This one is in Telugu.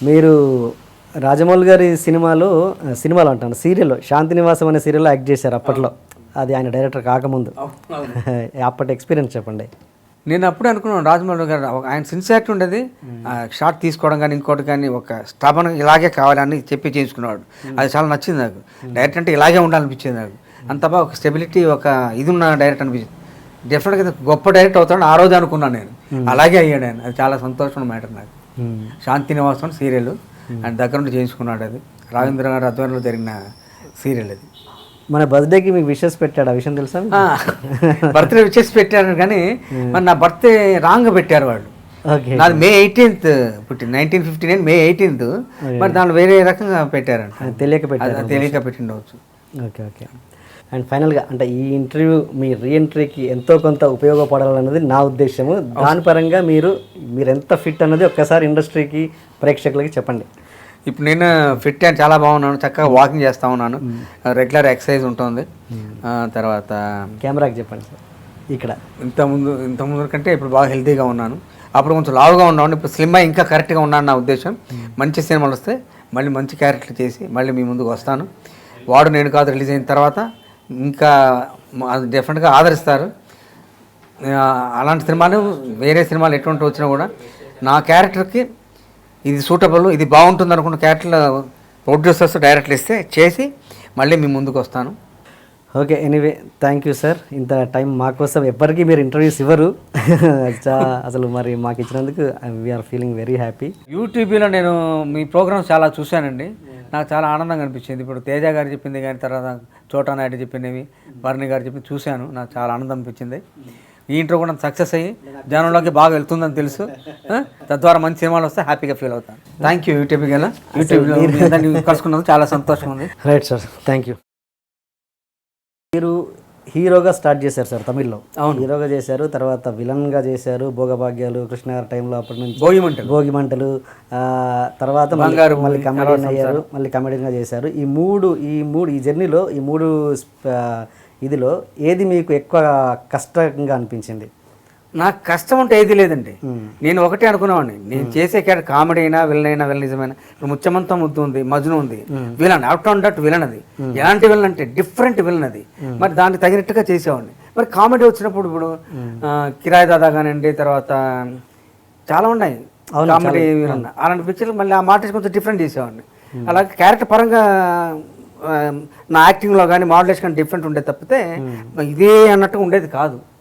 మీరు రాజమౌళి గారి సినిమాలో అంటాను సీరియల్లో శాంతినివాసం అనే సీరియల్లో యాక్ట్ చేశారు అప్పట్లో. అది ఆయన డైరెక్టర్ కాకముందు. అప్పటి ఎక్స్పీరియన్స్ చెప్పండి. నేను అప్పుడే అనుకున్నాను రాజమౌళి గారు ఆయన సిన్సియారిటీ ఉండేది. షార్ట్ తీసుకోవడం కానీ ఇంకోటి కానీ ఒక స్థాపన ఇలాగే కావాలని చెప్పి చేయించుకున్నాడు. అది చాలా నచ్చింది నాకు. డైరెక్ట్ అంటే ఇలాగే ఉండాలనిపించింది నాకు. అంత బాగా ఒక స్టెబిలిటీ ఒక ఇది ఉన్న డైరెక్ట్ అనిపించింది. డెఫినెట్గా గొప్ప డైరెక్ట్ అవుతాడు ఆ రోజు అనుకున్నాను నేను. అలాగే అయ్యాడు ఆయన. అది చాలా సంతోషమైన మ్యాటర్ నాకు. శాంతినివాసం సీరియల్ ఆయన దగ్గర నుండి చేయించుకున్నాడు. అది రాజేంద్ర గారి ఆధ్వర్యంలో జరిగిన సీరియల్ అది. మన బర్త్డేకి మీకు విషెస్ పెట్టాడు, ఆ విషయం తెలుసా? బర్త్డే విషెస్ పెట్టారు కానీ మరి నా బర్త్డే రాంగ్గా పెట్టారు వాళ్ళు. నాది May 18th పుట్టింది, 1959 May 18th. మరి దాంట్లో వేరే రకంగా పెట్టారంట. తెలియక పెట్టిండవచ్చు. Okay okay. అండ్ ఫైనల్గా అంటే ఈ ఇంటర్వ్యూ మీ రీఎంట్రీకి ఎంతో కొంత ఉపయోగపడాలన్నది నా ఉద్దేశము. దాని పరంగా మీరు ఎంత ఫిట్ అన్నది ఒక్కసారి ఇండస్ట్రీకి ప్రేక్షకులకి చెప్పండి. ఇప్పుడు నేను ఫిట్ అండ్ చాలా బాగున్నాను. చక్కగా వాకింగ్ చేస్తూ ఉన్నాను. రెగ్యులర్ ఎక్సర్సైజ్ ఉంటుంది. తర్వాత కెమెరాకి చెప్పండి సార్. ఇక్కడ ఇంతకుముందు కంటే ఇప్పుడు బాగా హెల్తీగా ఉన్నాను. అప్పుడు కొంచెం లావుగా ఉన్నాను. ఇప్పుడు స్లిమ్ అయ్యి ఇంకా కరెక్ట్గా ఉన్నాను. నా ఉద్దేశం మంచి సినిమాలు వస్తే మళ్ళీ మంచి క్యారెక్టర్లు చేసి మళ్ళీ మీ ముందుకు వస్తాను. వాడు నేను కాదు రిలీజ్ అయిన తర్వాత ఇంకా డెఫినెట్గా ఆదరిస్తారు. అలాంటి సినిమాలు వేరే సినిమాలు ఎటువంటి వచ్చినా కూడా నా క్యారెక్టర్కి ఇది సూటబుల్, ఇది బాగుంటుంది అనుకున్న క్యారెక్టర్లు ప్రొడ్యూసర్స్ డైరెక్టర్లు ఇస్తే చేసి మళ్ళీ మీ ముందుకు వస్తాను. Okay, anyway thank you sir. ఇంత టైం మాకోసం ఎప్పటికీ మీరు ఇంటర్వ్యూస్ ఇవ్వరు. అసలు మరి మాకు ఇచ్చినందుకు వీఆర్ ఫీలింగ్ వెరీ హ్యాపీ. యూట్యూబ్లో నేను మీ ప్రోగ్రామ్స్ చాలా చూశానండి. నాకు చాలా ఆనందంగా అనిపించింది. ఇప్పుడు తేజ గారు చెప్పింది కానీ తర్వాత చోటా నాయుడు చెప్పినవి, భరణి గారు చెప్పింది చూశాను. నాకు చాలా ఆనందం అనిపించింది. ఈ ఇంట్లో కూడా సక్సెస్ అయ్యి జనంలోకి బాగా వెళ్తుందని తెలుసు. తద్వారా మంచి సినిమాలు వస్తే హ్యాపీగా ఫీల్ అవుతాను. Thank you. యూట్యూబ్లో కలుసుకున్నందుకు చాలా సంతోషంగా ఉంది. Right sir, thank you. మీరు హీరోగా స్టార్ట్ చేశారు సార్ తమిళ్లో. అవును, హీరోగా చేశారు. తర్వాత విలన్గా చేశారు. భోగభాగ్యాలు, కృష్ణ గారి టైంలో అప్పటి నుంచి భోగిమంటలు. తర్వాత మళ్ళీ కమెడియన్ అయ్యారు, మళ్ళీ కమెడియన్గా చేశారు. ఈ జర్నీలో ఈ మూడు ఇదిలో ఏది మీకు ఎక్కువ కష్టంగా అనిపించింది? నాకు కష్టం అంటే ఏది లేదండి. నేను ఒకటే అనుకునేవాడిని, నేను చేసే క్యారెక్టర్ కామెడీ అయినా విలనిజం అయినా. ఇప్పుడు ముత్యమంతం ముద్దు ఉంది, మజ్ను ఉంది, విలన్ అవుట్ ఆన్ డట్ విలన్. అది ఎలాంటి విలన్ అంటే డిఫరెంట్ విలన్ అది. మరి దానికి తగినట్టుగా చేసేవాడిని. మరి కామెడీ వచ్చినప్పుడు ఇప్పుడు కిరాయి దాదా కానివ్వండి, తర్వాత చాలా ఉన్నాయి కామెడీ విలన్. అలాంటి పిక్చర్లు మళ్ళీ ఆ మాట కొంచెం డిఫరెంట్ చేసేవాడిని. అలాగే క్యారెక్టర్ పరంగా నా యాక్టింగ్లో కానీ మోడలేషన్ కానీ డిఫరెంట్ ఉండేది తప్పితే ఇదే అన్నట్టుగా ఉండేది కాదు.